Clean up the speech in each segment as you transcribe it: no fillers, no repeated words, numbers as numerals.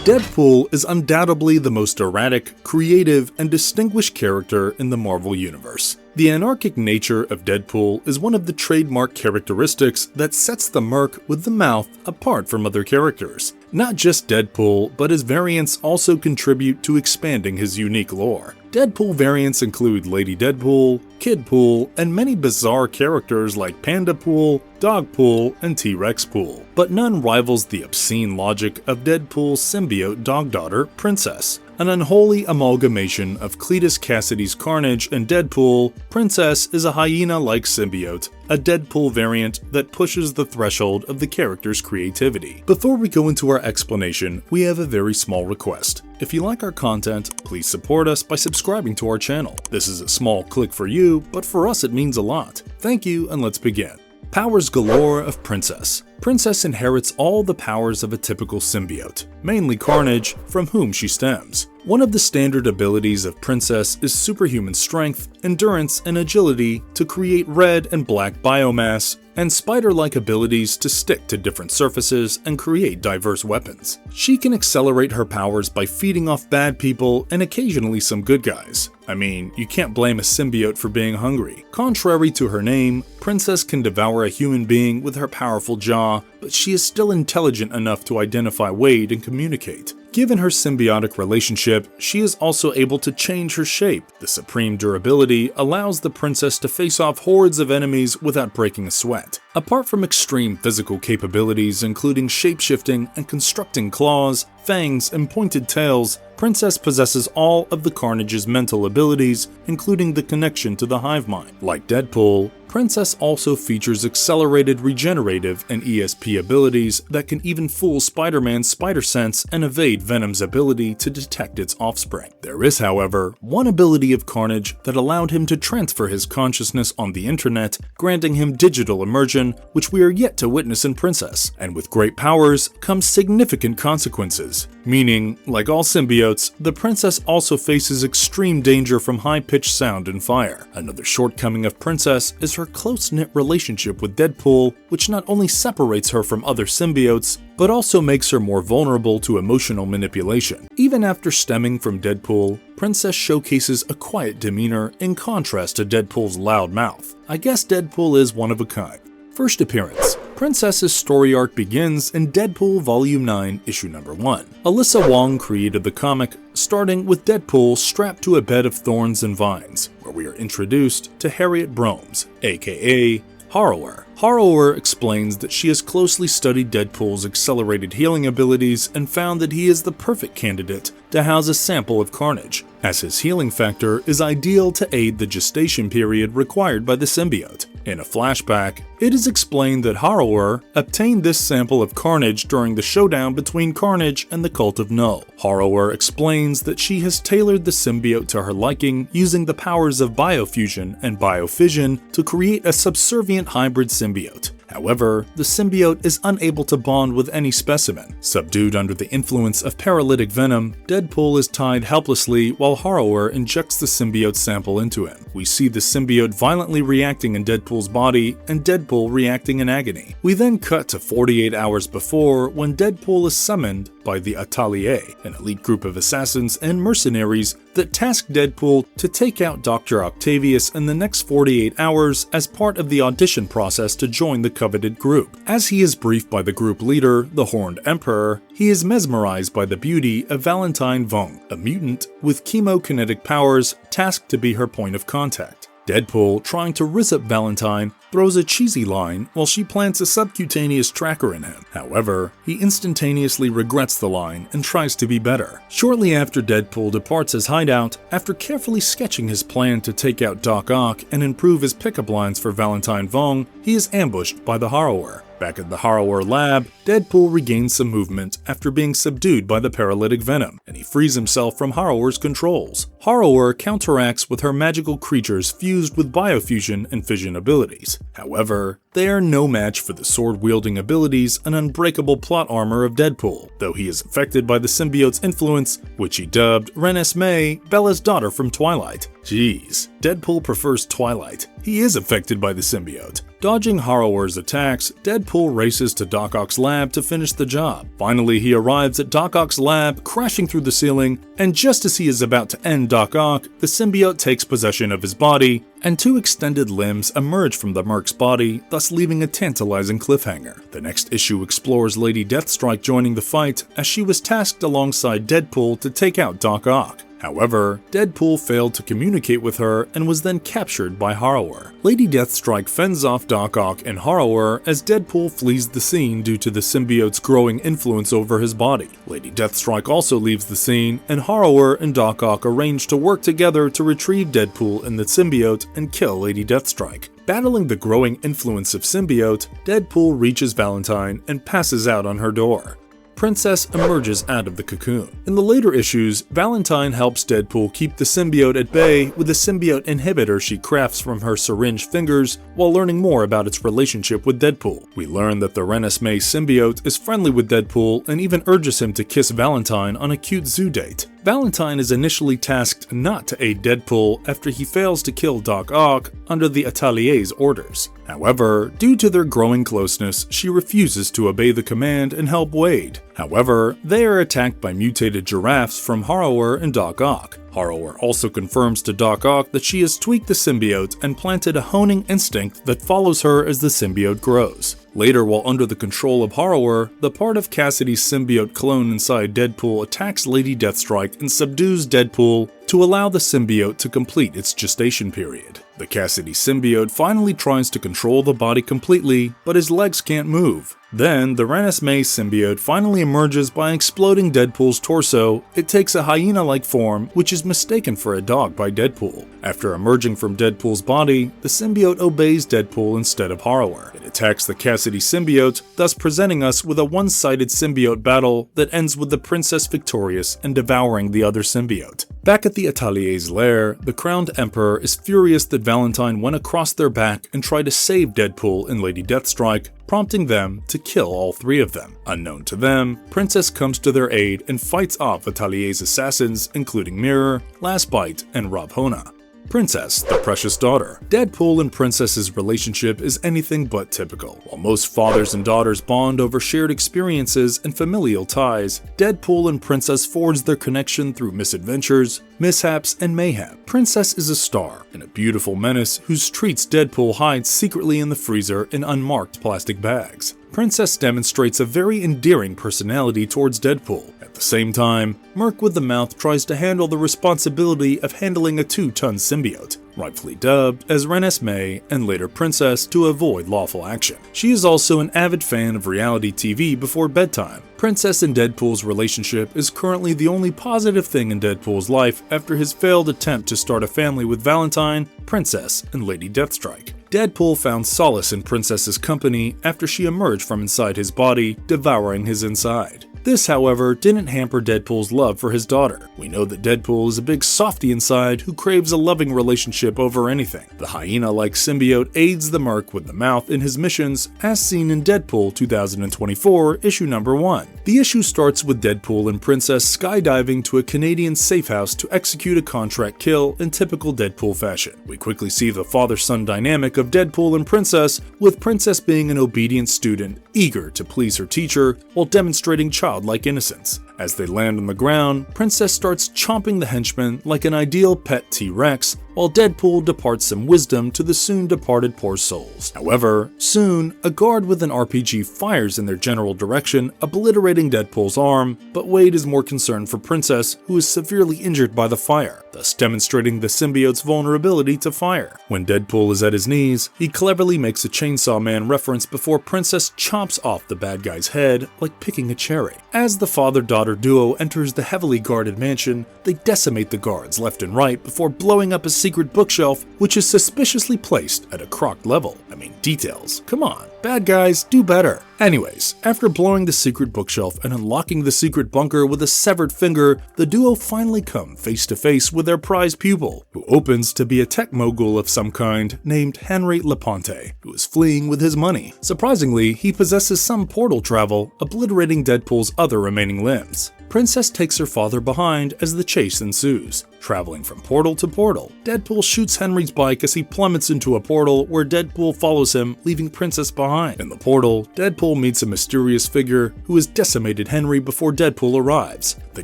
Deadpool is undoubtedly the most erratic, creative, and distinguished character in the Marvel Universe. The anarchic nature of Deadpool is one of the trademark characteristics that sets the Merc with the mouth apart from other characters. Not just Deadpool, but his variants also contribute to expanding his unique lore. Deadpool variants include Lady Deadpool, Kidpool, and many bizarre characters like Pandapool, Dogpool, and T-Rex Pool. But none rivals the obscene logic of Deadpool's symbiote dog daughter, Princess. An unholy amalgamation of Cletus Cassidy's Carnage and Deadpool, Princess is a hyena-like symbiote, a Deadpool variant that pushes the threshold of the character's creativity. Before we go into our explanation, we have a very small request. If you like our content, please support us by subscribing to our channel. This is a small click for you, but for us it means a lot. Thank you, and let's begin. Powers galore of Princess. Princess inherits all the powers of a typical symbiote, mainly Carnage, from whom she stems. One of the standard abilities of Princess is superhuman strength, endurance, and agility to create red and black biomass, and spider-like abilities to stick to different surfaces and create diverse weapons. She can accelerate her powers by feeding off bad people and occasionally some good guys. I mean, you can't blame a symbiote for being hungry. Contrary to her name, Princess can devour a human being with her powerful jaw, but she is still intelligent enough to identify Wade and communicate. Given her symbiotic relationship, she is also able to change her shape. The supreme durability allows the princess to face off hordes of enemies without breaking a sweat. Apart from extreme physical capabilities including shapeshifting and constructing claws, fangs, and pointed tails, Princess possesses all of the Carnage's mental abilities, including the connection to the hive mind. Like Deadpool, Princess also features accelerated regenerative and ESP abilities that can even fool Spider-Man's spider sense and evade Venom's ability to detect its offspring. There is, however, one ability of Carnage that allowed him to transfer his consciousness on the internet, granting him digital immersion, which we are yet to witness in Princess. And with great powers comes significant consequences. Meaning, like all symbiotes, the princess also faces extreme danger from high-pitched sound and fire. Another shortcoming of Princess is her close-knit relationship with Deadpool, which not only separates her from other symbiotes, but also makes her more vulnerable to emotional manipulation. Even after stemming from Deadpool, Princess showcases a quiet demeanor in contrast to Deadpool's loud mouth. I guess Deadpool is one of a kind. First appearance. Princess's story arc begins in Deadpool Volume 9, Issue Number 1. Alyssa Wong created the comic, starting with Deadpool strapped to a bed of thorns and vines, where we are introduced to Harriet Bromes, aka Harrower. Harrower explains that she has closely studied Deadpool's accelerated healing abilities and found that he is the perfect candidate to house a sample of Carnage, as his healing factor is ideal to aid the gestation period required by the symbiote. In a flashback, it is explained that Harrower obtained this sample of Carnage during the showdown between Carnage and the Cult of Null. Harrower explains that she has tailored the symbiote to her liking using the powers of biofusion and biofission to create a subservient hybrid symbiote. However, the symbiote is unable to bond with any specimen. Subdued under the influence of paralytic venom, Deadpool is tied helplessly while Harrower injects the symbiote sample into him. We see the symbiote violently reacting in Deadpool's body and Deadpool reacting in agony. We then cut to 48 hours before when Deadpool is summoned by the Atelier, an elite group of assassins and mercenaries that task Deadpool to take out Dr. Octavius in the next 48 hours as part of the audition process to join the coveted group. As he is briefed by the group leader, the Horned Emperor, he is mesmerized by the beauty of Valentine Vong, a mutant with chemokinetic powers tasked to be her point of contact. Deadpool, trying to rizz up Valentine, throws a cheesy line while she plants a subcutaneous tracker in him. However, he instantaneously regrets the line and tries to be better. Shortly after Deadpool departs his hideout, after carefully sketching his plan to take out Doc Ock and improve his pickup lines for Valentine Vong, he is ambushed by the Harrower. Back at the Harrower lab, Deadpool regains some movement after being subdued by the paralytic venom, and he frees himself from Harrower's controls. Harrower counteracts with her magical creatures fused with biofusion and fission abilities. However, they are no match for the sword-wielding abilities and unbreakable plot armor of Deadpool, though he is affected by the symbiote's influence, which he dubbed Renesmee, Bella's daughter from Twilight. Jeez, Deadpool prefers Twilight. He is affected by the symbiote. Dodging Harrower's attacks, Deadpool races to Doc Ock's lab to finish the job. Finally, he arrives at Doc Ock's lab, crashing through the ceiling, and just as he is about to end Doc Ock, the symbiote takes possession of his body, and 2 extended limbs emerge from the Merc's body, thus leaving a tantalizing cliffhanger. The next issue explores Lady Deathstrike joining the fight, as she was tasked alongside Deadpool to take out Doc Ock. However, Deadpool failed to communicate with her and was then captured by Harrower. Lady Deathstrike fends off Doc Ock and Harrower as Deadpool flees the scene due to the symbiote's growing influence over his body. Lady Deathstrike also leaves the scene, and Harrower and Doc Ock arrange to work together to retrieve Deadpool and the symbiote and kill Lady Deathstrike. Battling the growing influence of symbiote, Deadpool reaches Valentine and passes out on her door. Princess emerges out of the cocoon. In the later issues, Valentine helps Deadpool keep the symbiote at bay with a symbiote inhibitor she crafts from her syringe fingers while learning more about its relationship with Deadpool. We learn that the Renesmee symbiote is friendly with Deadpool and even urges him to kiss Valentine on a cute zoo date. Valentine is initially tasked not to aid Deadpool after he fails to kill Doc Ock under the Atelier's orders. However, due to their growing closeness, she refuses to obey the command and help Wade. However, they are attacked by mutated giraffes from Harrower and Doc Ock. Harrower also confirms to Doc Ock that she has tweaked the symbiote and planted a honing instinct that follows her as the symbiote grows. Later, while under the control of Harrower, the part of Cassidy's symbiote clone inside Deadpool attacks Lady Deathstrike and subdues Deadpool to allow the symbiote to complete its gestation period. The Cassidy symbiote finally tries to control the body completely, but his legs can't move. Then, the Renesmee symbiote finally emerges by exploding Deadpool's torso. It takes a hyena-like form, which is mistaken for a dog by Deadpool. After emerging from Deadpool's body, the symbiote obeys Deadpool instead of Harrower. It attacks the Cassidy symbiote, thus presenting us with a one-sided symbiote battle that ends with the princess victorious and devouring the other symbiote. Back at the Atelier's lair, the crowned emperor is furious that Valentine went across their back and tried to save Deadpool and Lady Deathstrike, prompting them to kill all 3 of them. Unknown to them, Princess comes to their aid and fights off Atelier's assassins, including Mirror, Last Bite, and Rob Hona. Princess, the precious daughter. Deadpool and Princess's relationship is anything but typical. While most fathers and daughters bond over shared experiences and familial ties, Deadpool and Princess forge their connection through misadventures, mishaps, and mayhem. Princess is a star and a beautiful menace whose treats Deadpool hides secretly in the freezer in unmarked plastic bags. Princess demonstrates a very endearing personality towards Deadpool. At the same time, Merc with the Mouth tries to handle the responsibility of handling a 2-ton symbiote, rightfully dubbed as Renesmee and later Princess, to avoid lawful action. She is also an avid fan of reality TV before bedtime. Princess and Deadpool's relationship is currently the only positive thing in Deadpool's life after his failed attempt to start a family with Valentine, Princess, and Lady Deathstrike. Deadpool found solace in Princess's company after she emerged from inside his body, devouring his inside. This, however, didn't hamper Deadpool's love for his daughter. We know that Deadpool is a big softy inside who craves a loving relationship over anything. The hyena-like symbiote aids the Merc with the Mouth in his missions, as seen in Deadpool 2024, issue number 1. The issue starts with Deadpool and Princess skydiving to a Canadian safe house to execute a contract kill in typical Deadpool fashion. We quickly see the father-son dynamic of Deadpool and Princess, with Princess being an obedient student, eager to please her teacher, while demonstrating childlike innocence. As they land on the ground, Princess starts chomping the henchman like an ideal pet T-Rex, while Deadpool departs some wisdom to the soon-departed poor souls. However, soon, a guard with an RPG fires in their general direction, obliterating Deadpool's arm, but Wade is more concerned for Princess, who is severely injured by the fire, thus demonstrating the symbiote's vulnerability to fire. When Deadpool is at his knees, he cleverly makes a Chainsaw Man reference before Princess chomps off the bad guy's head like picking a cherry. As the father-daughter duo enters the heavily guarded mansion, they decimate the guards left and right before blowing up a secret bookshelf, which is suspiciously placed at a crocked level. I mean, details. Come on. Bad guys, do better. Anyways, after blowing the secret bookshelf and unlocking the secret bunker with a severed finger, the duo finally come face to face with their prize pupil, who opens to be a tech mogul of some kind named Henry Laponte, who is fleeing with his money. Surprisingly, he possesses some portal travel, obliterating Deadpool's other remaining limbs. Princess takes her father behind as the chase ensues. Traveling from portal to portal, Deadpool shoots Henry's bike as he plummets into a portal where Deadpool follows him, leaving Princess behind. In the portal, Deadpool meets a mysterious figure who has decimated Henry before Deadpool arrives. The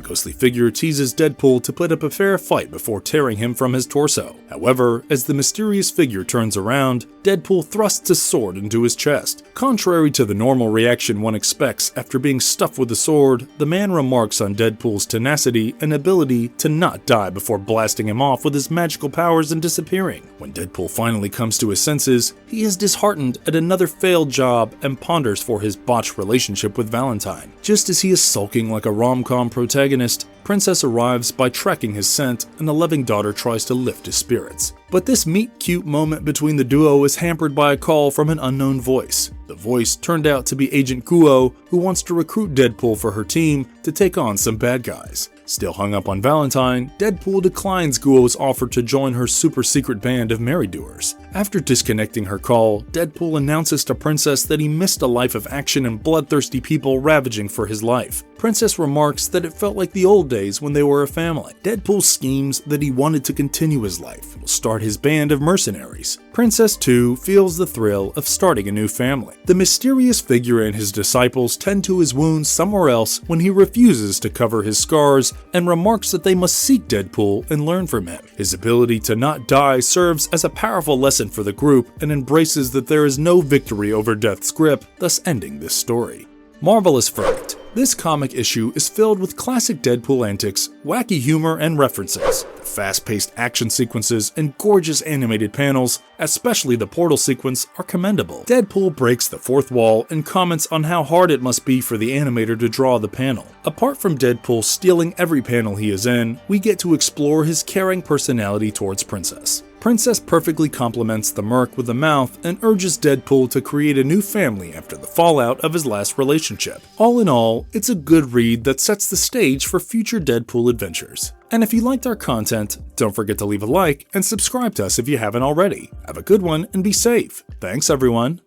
ghostly figure teases Deadpool to put up a fair fight before tearing him from his torso. However, as the mysterious figure turns around, Deadpool thrusts his sword into his chest. Contrary to the normal reaction one expects after being stuffed with a sword, the man remarks on Deadpool's tenacity and ability to not die before blasting him off with his magical powers and disappearing. When Deadpool finally comes to his senses, he is disheartened at another failed job and ponders for his botched relationship with Valentine. Just as he is sulking like a rom-com protagonist, Princess arrives by tracking his scent, and a loving daughter tries to lift his spirits. But this meet-cute moment between the duo is hampered by a call from an unknown voice. The voice turned out to be Agent Guo, who wants to recruit Deadpool for her team to take on some bad guys. Still hung up on Valentine, Deadpool declines Guo's offer to join her super-secret band of merry-doers. After disconnecting her call, Deadpool announces to Princess that he missed a life of action and bloodthirsty people ravaging for his life. Princess remarks that it felt like the old days when they were a family. Deadpool schemes that he wanted to continue his life and will start his band of mercenaries. Princess, too, feels the thrill of starting a new family. The mysterious figure and his disciples tend to his wounds somewhere else when he refuses to cover his scars and remarks that they must seek Deadpool and learn from him. His ability to not die serves as a powerful lesson for the group and embraces that there is no victory over death's grip, thus ending this story. Marvelous verdict. This comic issue is filled with classic Deadpool antics, wacky humor, and references. The fast-paced action sequences and gorgeous animated panels, especially the portal sequence, are commendable. Deadpool breaks the fourth wall and comments on how hard it must be for the animator to draw the panel. Apart from Deadpool stealing every panel he is in, we get to explore his caring personality towards Princess. Princess perfectly complements the Merc with a mouth and urges Deadpool to create a new family after the fallout of his last relationship. All in all, it's a good read that sets the stage for future Deadpool adventures. And if you liked our content, don't forget to leave a like and subscribe to us if you haven't already. Have a good one and be safe. Thanks everyone.